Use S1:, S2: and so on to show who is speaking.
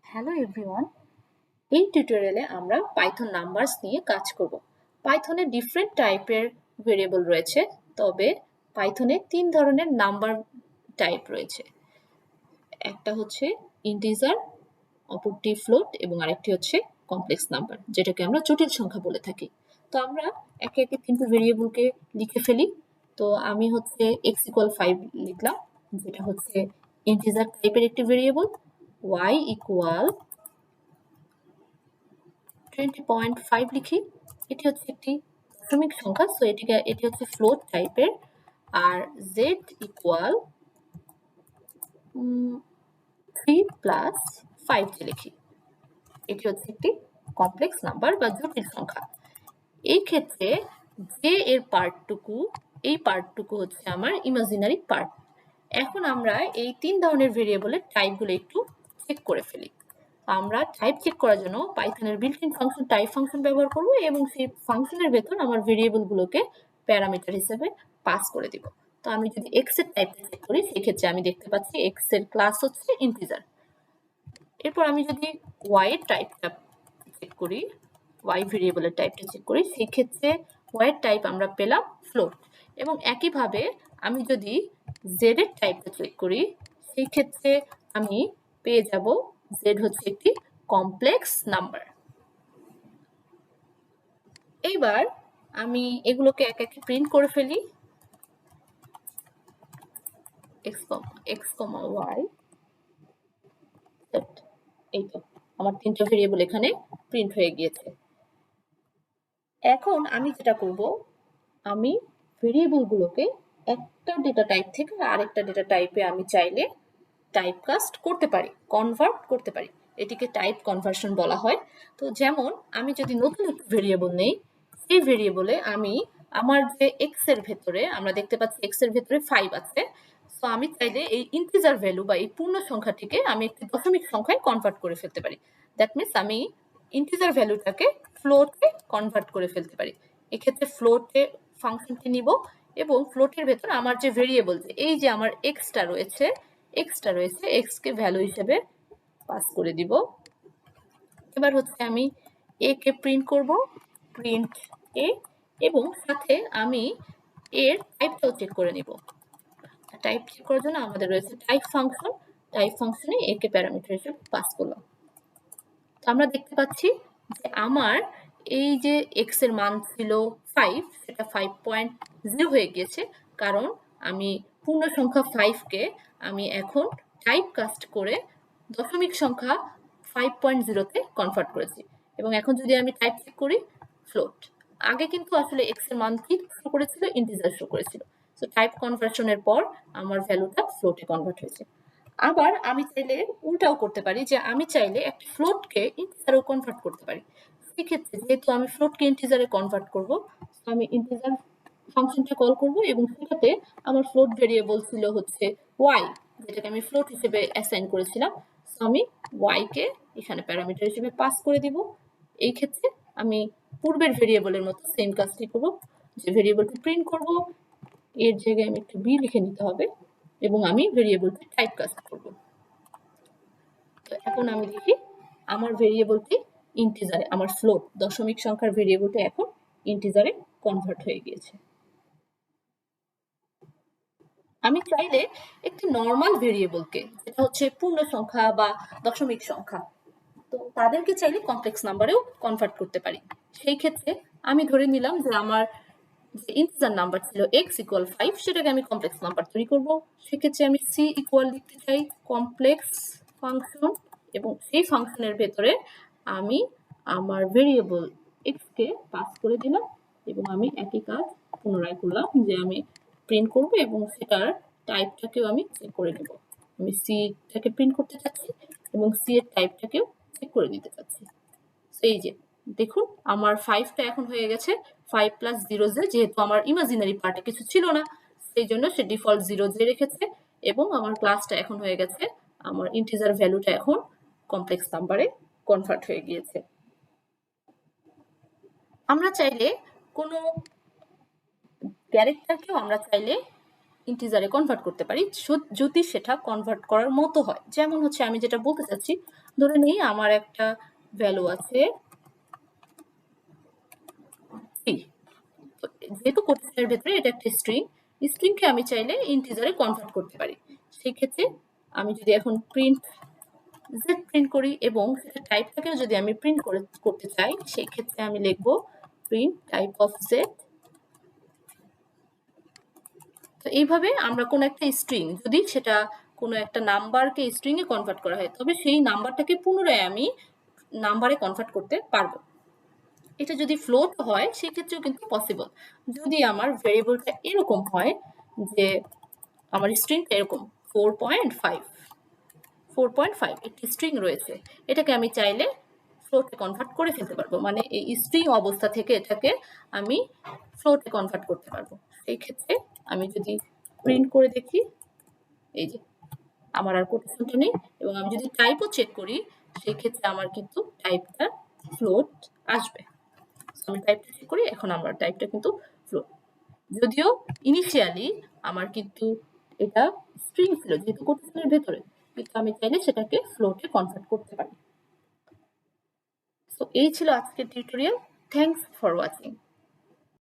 S1: Hello everyone, এই টিউটোরিয়ালে আমরা পাইথন নাম্বারস নিয়ে কাজ করব। পাইথনে ডিফারেন্ট টাইপের ভেরিয়েবল রয়েছে, তবে পাইথনে 3 ধরনের নাম্বার টাইপ রয়েছে। একটা হচ্ছে ইন্টিজার, অপরটি ফ্লোট এবং আরেকটি হচ্ছে কমপ্লেক্স নাম্বার, যেটাকে আমরা জটিল সংখ্যা বলে থাকি। তো আমরা একে একে 3টি ভেরিয়েবলকে লিখে ফেলি। তো আমি হচ্ছে x=5 লিখলাম, যেটা হচ্ছে ইন্টিজার টাইপের একটি ভেরিয়েবল। y=20.5 লিখি, এটি হচ্ছে একটি দশমিক সংখ্যা, সো এটি হচ্ছে ফ্লোট টাইপের। আর z=3+5 লিখি, এটি হচ্ছে একটি কমপ্লেক্স নাম্বার বা জটিল সংখ্যা। এই ক্ষেত্রে যে এর এই পার্টটুকু হচ্ছে আমার ইমাজিনারি পার্ট। এখন আমরা এই 3 ধরনের ভেরিয়েবলের টাইপগুলো একটু চেক করে ফেলি। আমরা টাইপ চেক করার জন্য পাইথনের built in function type function ব্যবহার করব এবং সেই ফাংশনের ভেতর আমার ভেরিয়েবলগুলোকে প্যারামিটার হিসেবে পাস করে দিব। তো আমি যদি x এর টাইপটা চেক করি, সেক্ষেত্রে আমি দেখতে পাচ্ছি x এর ক্লাস হচ্ছে ইন্টিজার। এরপর আমি যদি y এর টাইপটা চেক করি, y ভেরিয়েবলের টাইপটা চেক করি, সেই ক্ষেত্রে y এর টাইপ আমরা পেলাম ফ্লোট। এবং একইভাবে আমি যদি z এর টাইপটা চেক করি, সেই ক্ষেত্রে আমি পেয়ে যাব z হচ্ছে একটি কমপ্লেক্স নাম্বার। এইবার আমি এগুলোকে এক একে প্রিন্ট করে ফেলি। x, y, এই তো আমার 3টা ভেরিয়েবল এখানে প্রিন্ট হয়ে গিয়েছে। এখন আমি যেটা করব, আমি ভেরিয়েবলগুলোকে একটা ডেটা টাইপ থেকে আরেকটা ডেটা টাইপে আমি চাইলে টাইপকাস্ট করতে পারি, কনভার্ট করতে পারি। এটিকে টাইপ কনভার্সন বলা হয়। তো যেমন আমি যদি নতুন একটা ভেরিয়েবল নেই, সেই ভেরিয়েবলে আমি আমার যে এক্স এর ভেতরে আমরা দেখতে পাচ্ছি এক্স এর ভেতরে 5 আছে। সো আমি চাইলে এই ইন্টিজার ভ্যালু বা এই পূর্ণ সংখ্যাটিকে আমি একটি দশমিক সংখ্যায় কনভার্ট করে ফেলতে পারি। দ্যাট মিনস আমি ইন্টিজার ভ্যালুটাকে ফ্লোটে কনভার্ট করে ফেলতে পারি। এক্ষেত্রে ফ্লোটে ফাংশনটি নিব এবং ফ্লোটের ভেতর আমার যে ভেরিয়েবল, এই যে আমার এক্সটা রয়েছে, এক্স কে ভ্যালু হিসেবে পাস করে দিব। এবার হচ্ছে আমি এ কে প্রিন্ট করব, প্রিন্ট এ, এবং সাথে আমি এর টাইপটাও চেক করে নিব। টাইপ চেক করার জন্য আমাদের রয়েছে টাইপ ফাংশন, টাইপ ফাংশনে এ কে প্যারামিটার হিসেবে পাস করলাম। তো আমরা দেখতে পাচ্ছি যে আমার এই যে এক্স এর মান ছিল 5, সেটা 5.0 হয়ে গিয়েছে, কারণ আমি পূর্ণ সংখ্যা 5 কে আমি এখন টাইপ কাস্ট করে দশমিক সংখ্যা 5.0 তে কনভার্ট করেছি। এবং এখন যদি আমি টাইপ চেক করি, ফ্লোট। আগে কিন্তু আসলে এক্স এর মান কি শো করেছিল, ইন্টিজার শো করেছিল। সো টাইপ কনভার্সনের পর আমার ভ্যালুটা ফ্লোটে কনভার্ট হয়েছে। আবার আমি চাইলে উল্টাও করতে পারি, যে আমি চাইলে একটা ফ্লোটকে ইন্টিজারেও কনভার্ট করতে পারি। সেক্ষেত্রে যেহেতু আমি ফ্লোটকে ইন্টিজারে কনভার্ট করব, আমি ইন্টিজার ফাংশনটা কল করব এবং সেটাতে আমার ফ্লোট ভেরিয়েবল ছিল হচ্ছে y, যেটাকে আমি ফ্লোট হিসেবে অ্যাসাইন করেছিলাম। সো আমি y কে এখানে প্যারামিটার হিসেবে পাস করে দিব। এই ক্ষেত্রে আমি পূর্বের ভেরিয়েবলের মতো সেম কাজটি করব, যে ভেরিয়েবলটি প্রিন্ট করব, এর জায়গায় আমি একটু b লিখে নিতে হবে এবং আমি ভেরিয়েবলটি টাইপ কাস্ট করব। তো এখন আমি দেখি আমার ভেরিয়েবলটি ইন্টিজারে, আমার ফ্লোট দশমিক সংখ্যার ভেরিয়েবলটি এখন ইন্টিজারে কনভার্ট হয়ে গিয়েছে। আমি চাইলে একটি নরমাল ভেরিয়েবলকে, যেটা হচ্ছে পূর্ণ সংখ্যা বা দশমিক সংখ্যা, তো তাদেরকে চাইলে কমপ্লেক্স নাম্বারেও কনভার্ট করতে পারি। সেই ক্ষেত্রে আমি ধরে নিলাম যে আমার যে ইন্টিজার নাম্বার ছিল x=5, সেটাকে আমি কমপ্লেক্স নাম্বার তৈরি করব। সেক্ষেত্রে আমি c ইকুয়াল লিখতে চাই কমপ্লেক্স ফাংশন, এবং সেই ফাংশনের ভেতরে আমি আমার ভেরিয়েবল x কে পাস করে দিলাম এবং আমি একই কাজ পুনরায় করলাম, যে আমি প্রিন্ট করব এবং সেটার টাইপটাকেও আমি চেক করে নেব। আমি c টাকে প্রিন্ট করতে চাচ্ছি এবং c এর টাইপটাকেও চেক করে নিতে চাচ্ছি। এই যে দেখুন আমার 5টা এখন হয়ে গেছে 5 + 0 j, যেহেতু আমার ইমাজিনারি পার্টে কিছু ছিল না, সেই জন্য সে ডিফল্ট 0 j রেখেছে এবং আমার ক্লাসটা এখন হয়ে গেছে, আমার ইন্টিজার ভ্যালুটা এখন কমপ্লেক্স নাম্বারে কনভার্ট হয়ে গিয়েছে। আমরা চাইলে কোনো ক্যারেক্টারকেও আমরা চাইলে ইন্টিজারে কনভার্ট করতে পারি যদি সেটা কনভার্ট করার মতো হয়। যেমন হচ্ছে আমি যেটা বলতে চাচ্ছি, ধরে নিই আমার একটা ভ্যালু আছে 3, যেহেতু কোটেশনের ভেতরে এটা একটা স্ট্রিংকে আমি চাইলে ইন্টিজারে কনভার্ট করতে পারি। সেই ক্ষেত্রে আমি যদি এখন প্রিন্ট করি এবং সেটা টাইপটাকেও যদি আমি প্রিন্ট করতে চাই, সেই ক্ষেত্রে আমি লিখবো প্রিন্ট টাইপ অফ জেড। তো এইভাবে আমরা কোনো একটা স্ট্রিং, যদি সেটা কোনো একটা নাম্বারকে স্ট্রিং এ কনভার্ট করা হয়, তবে সেই নাম্বারটাকে পুনরায় আমি নাম্বারে কনভার্ট করতে পারবো। এটা যদি ফ্লোট হয় সেক্ষেত্রেও কিন্তু পসিবল। যদি আমার ভেরিয়েবলটা এরকম হয় যে আমার স্ট্রিংটা এরকম 4.5 একটি স্ট্রিং রয়েছে, এটাকে আমি চাইলে ফ্লোটে কনভার্ট করে ফেলতে পারবো, মানে এই স্ট্রিং অবস্থা থেকে এটাকে আমি ফ্লোটে কনভার্ট করতে পারবো। এই ক্ষেত্রে আমি যদি প্রিন্ট করে দেখি, এই যে আমার আর কোটেশনটা নেই, এবং আমি যদি টাইপও চেক করি সেই ক্ষেত্রে আমার কিন্তু টাইপটা ফ্লোট আসবে। আমি টাইপটা চেক করি, এখন আমার টাইপটা কিন্তু ফ্লোট। যদিও ইনিশিয়ালি আমার কিন্তু এটা স্ট্রিং ছিল যেহেতু কোটেশনের ভেতরে, কিন্তু আমি চাইলে সেটাকে ফ্লোটে কনভার্ট করতে পারি। তো এই ছিল আজকের টিউটোরিয়াল। Thanks for watching.